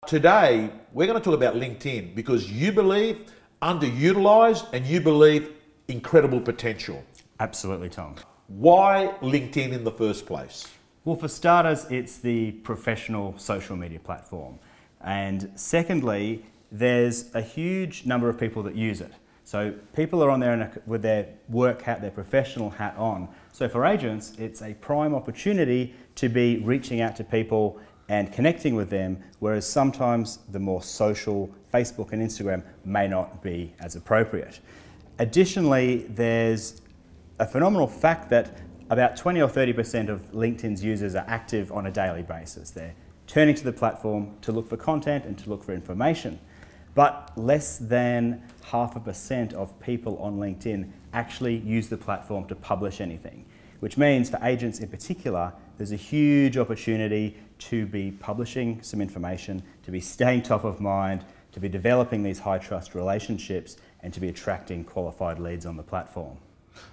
Today, we're going to talk about LinkedIn because you believe underutilized and you believe incredible potential. Absolutely, Tom. Why LinkedIn in the first place? Well, for starters, it's the professional social media platform. And secondly, there's a huge number of people that use it. So people are on there with their work hat, their professional hat on. So for agents, it's a prime opportunity to be reaching out to people and connecting with them, whereas sometimes the more social Facebook and Instagram may not be as appropriate. Additionally, there's a phenomenal fact that about 20 or 30% of LinkedIn's users are active on a daily basis. They're turning to the platform to look for content and to look for information. But less than 0.5% of people on LinkedIn actually use the platform to publish anything, which means for agents in particular, there's a huge opportunity to be publishing some information, to be staying top of mind, to be developing these high trust relationships, and to be attracting qualified leads on the platform.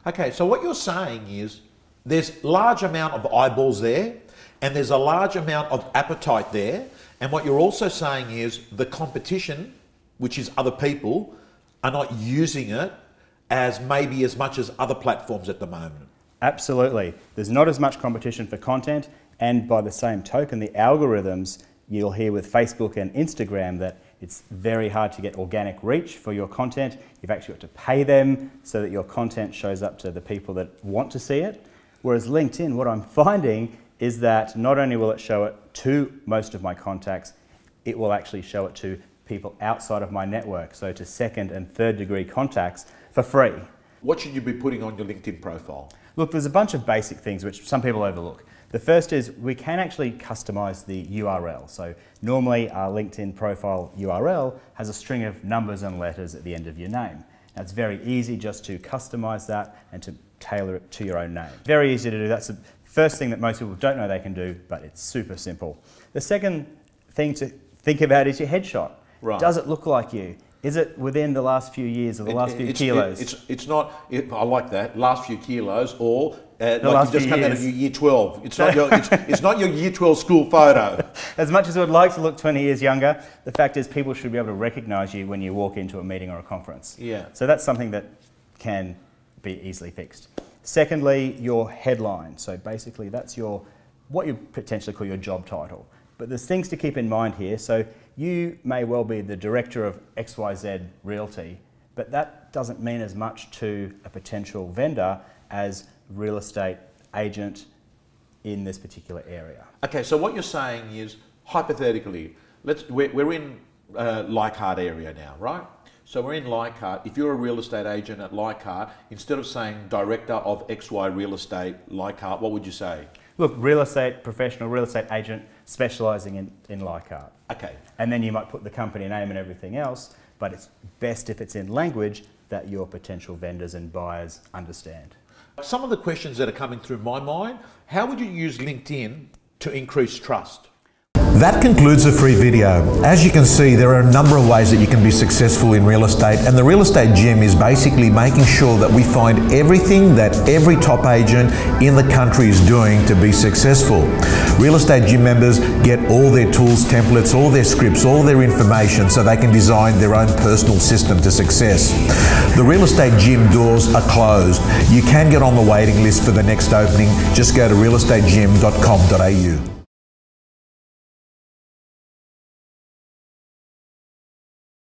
Okay, so what you're saying is there's large amount of eyeballs there and there's a large amount of appetite there, and what you're also saying is the competition, which is other people, are not using it as maybe as much as other platforms at the moment. Absolutely. There's not as much competition for content, and by the same token, the algorithms you'll hear with Facebook and Instagram that it's very hard to get organic reach for your content. You've actually got to pay them so that your content shows up to the people that want to see it. Whereas LinkedIn, what I'm finding is that not only will it show it to most of my contacts, it will actually show it to people outside of my network, so to second and third degree contacts for free. What should you be putting on your LinkedIn profile? Look, there's a bunch of basic things which some people overlook. The first is we can actually customize the URL. So normally our LinkedIn profile URL has a string of numbers and letters at the end of your name. Now it's very easy just to customize that and to tailor it to your own name. Very easy to do. That's the first thing that most people don't know they can do, but it's super simple. The second thing to think about is your headshot. Right. Does it look like you? Is it within the last few years or the last few kilos? It's not, I like that, last few kilos, or like last you just few come out years. of your year 12. It's not your, it's not your year 12 school photo. As much as I would like to look 20 years younger, the fact is people should be able to recognise you when you walk into a meeting or a conference. Yeah. So that's something that can be easily fixed. Secondly, your headline. So basically that's what you potentially call your job title. But there's things to keep in mind here. So you may well be the director of XYZ Realty, but that doesn't mean as much to a potential vendor as real estate agent in this particular area. Okay, so what you're saying is, hypothetically, we're in Leichhardt area now, right? So we're in Leichhardt. If you're a real estate agent at Leichhardt, instead of saying director of XY Real Estate Leichhardt, what would you say? Look, real estate professional, real estate agent specialising in Leichhardt. Okay. And then you might put the company name and everything else, but it's best if it's in language that your potential vendors and buyers understand. Some of the questions that are coming through my mind, how would you use LinkedIn to increase trust? That concludes the free video. As you can see, there are a number of ways that you can be successful in real estate, and the Real Estate Gym is basically making sure that we find everything that every top agent in the country is doing to be successful. Real Estate Gym members get all their tools, templates, all their scripts, all their information so they can design their own personal system to success. The Real Estate Gym doors are closed. You can get on the waiting list for the next opening. Just go to realestategym.com.au.